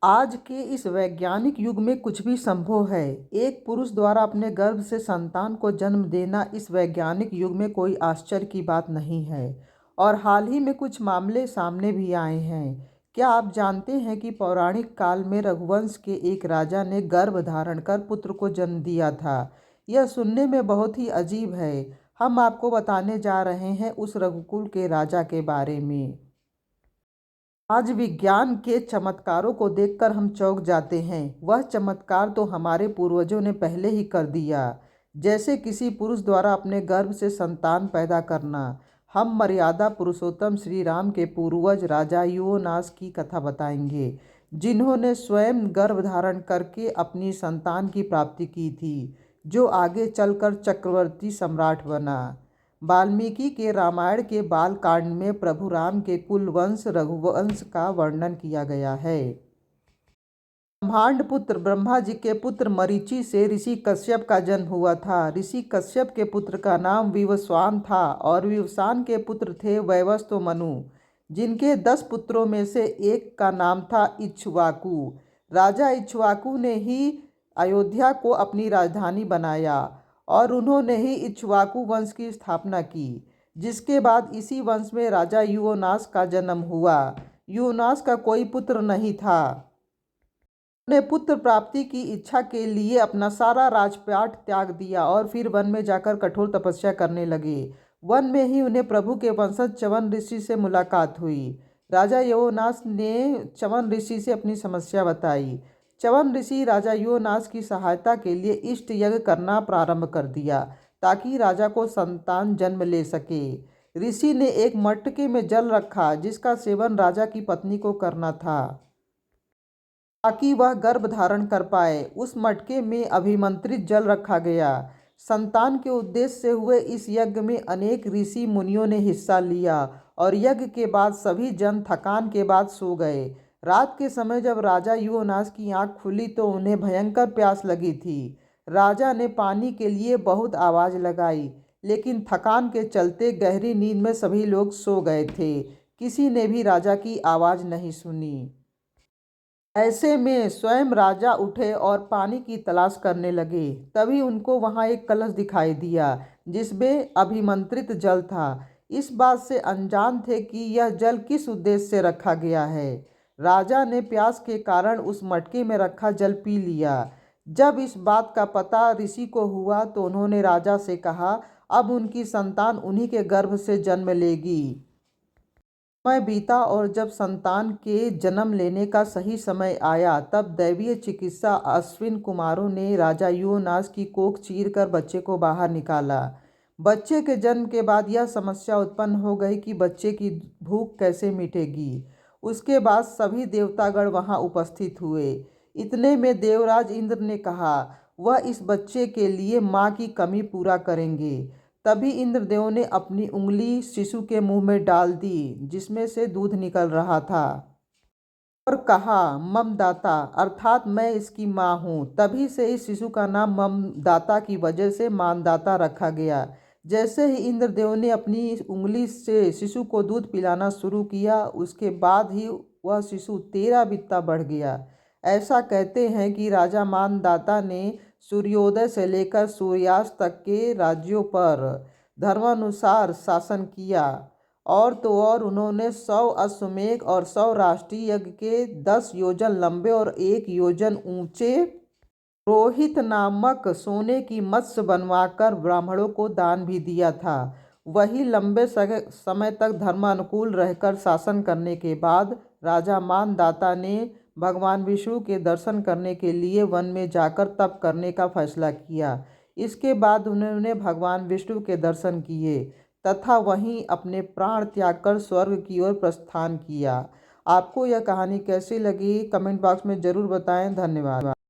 आज के इस वैज्ञानिक युग में कुछ भी संभव है। एक पुरुष द्वारा अपने गर्भ से संतान को जन्म देना इस वैज्ञानिक युग में कोई आश्चर्य की बात नहीं है और हाल ही में कुछ मामले सामने भी आए हैं। क्या आप जानते हैं कि पौराणिक काल में रघुवंश के एक राजा ने गर्भ धारण कर पुत्र को जन्म दिया था। यह सुनने में बहुत ही अजीब है। हम आपको बताने जा रहे हैं उस रघुकुल के राजा के बारे में। आज विज्ञान के चमत्कारों को देखकर हम चौंक जाते हैं। वह चमत्कार तो हमारे पूर्वजों ने पहले ही कर दिया, जैसे किसी पुरुष द्वारा अपने गर्भ से संतान पैदा करना। हम मर्यादा पुरुषोत्तम श्री राम के पूर्वज राजा युवनाश की कथा बताएंगे, जिन्होंने स्वयं गर्भ धारण करके अपनी संतान की प्राप्ति की थी, जो आगे चलकर चक्रवर्ती सम्राट बना। वाल्मीकि के रामायण के बाल कांड में प्रभु राम के कुल वंश रघुवंश का वर्णन किया गया है। ब्रह्मांड पुत्र ब्रह्मा जी के पुत्र मरीचि से ऋषि कश्यप का जन्म हुआ था। ऋषि कश्यप के पुत्र का नाम विवस्वान था और विवस्वान के पुत्र थे वैवस्वत मनु, जिनके 10 पुत्रों में से एक का नाम था इक्ष्वाकु। राजा इक्ष्वाकु ने ही अयोध्या को अपनी राजधानी बनाया और उन्होंने ही इक्ष्वाकु वंश की स्थापना की, जिसके बाद इसी वंश में राजा युवनाश का जन्म हुआ। युवनाश का कोई पुत्र नहीं था। उन्हें पुत्र प्राप्ति की इच्छा के लिए अपना सारा राजपाट त्याग दिया और फिर वन में जाकर कठोर तपस्या करने लगे। वन में ही उन्हें प्रभु के वंशज च्यवन ऋषि से मुलाकात हुई। राजा युवनाश ने च्यवन ऋषि से अपनी समस्या बताई। च्यवन ऋषि राजा युवनाश की सहायता के लिए इष्ट यज्ञ करना प्रारंभ कर दिया, ताकि राजा को संतान जन्म ले सके। ऋषि ने एक मटके में जल रखा, जिसका सेवन राजा की पत्नी को करना था, ताकि वह गर्भ धारण कर पाए। उस मटके में अभिमंत्रित जल रखा गया। संतान के उद्देश्य से हुए इस यज्ञ में अनेक ऋषि मुनियों ने हिस्सा लिया और यज्ञ के बाद सभी जन थकान के बाद सो गए। रात के समय जब राजा युवनाश की आंख खुली तो उन्हें भयंकर प्यास लगी थी। राजा ने पानी के लिए बहुत आवाज़ लगाई, लेकिन थकान के चलते गहरी नींद में सभी लोग सो गए थे। किसी ने भी राजा की आवाज़ नहीं सुनी। ऐसे में स्वयं राजा उठे और पानी की तलाश करने लगे। तभी उनको वहां एक कलश दिखाई दिया, जिसमें अभिमंत्रित जल था। इस बात से अनजान थे कि यह जल किस उद्देश्य से रखा गया है। राजा ने प्यास के कारण उस मटके में रखा जल पी लिया। जब इस बात का पता ऋषि को हुआ तो उन्होंने राजा से कहा, अब उनकी संतान उन्हीं के गर्भ से जन्म लेगी। समय बीता और जब संतान के जन्म लेने का सही समय आया, तब दैवीय चिकित्सा अश्विन कुमारों ने राजा युवनाश की कोख चीरकर बच्चे को बाहर निकाला। बच्चे के जन्म के बाद यह समस्या उत्पन्न हो गई कि बच्चे की भूख कैसे मिटेगी। उसके बाद सभी देवतागण वहां उपस्थित हुए। इतने में देवराज इंद्र ने कहा, वह इस बच्चे के लिए माँ की कमी पूरा करेंगे। तभी इंद्रदेव ने अपनी उंगली शिशु के मुंह में डाल दी, जिसमें से दूध निकल रहा था, और कहा, ममदाता, अर्थात मैं इसकी माँ हूँ। तभी से इस शिशु का नाम ममदाता की वजह से मानदाता रखा गया। जैसे ही इंद्रदेव ने अपनी उंगली से शिशु को दूध पिलाना शुरू किया, उसके बाद ही वह शिशु 13 बित्ता बढ़ गया। ऐसा कहते हैं कि राजा मानदाता ने सूर्योदय से लेकर सूर्यास्त तक के राज्यों पर धर्मानुसार शासन किया। और तो और उन्होंने 100 अश्वमेध और 100 राष्ट्रीय यज्ञ के 10 योजन लंबे और 1 योजन ऊंचे रोहित नामक सोने की मत्स्य बनवाकर ब्राह्मणों को दान भी दिया था। वही लंबे समय तक धर्मानुकूल रहकर शासन करने के बाद राजा मानदाता ने भगवान विष्णु के दर्शन करने के लिए वन में जाकर तप करने का फैसला किया। इसके बाद उन्होंने भगवान विष्णु के दर्शन किए तथा वहीं अपने प्राण त्याग कर स्वर्ग की ओर प्रस्थान किया। आपको यह कहानी कैसी लगी, कमेंट बॉक्स में ज़रूर बताएं। धन्यवाद।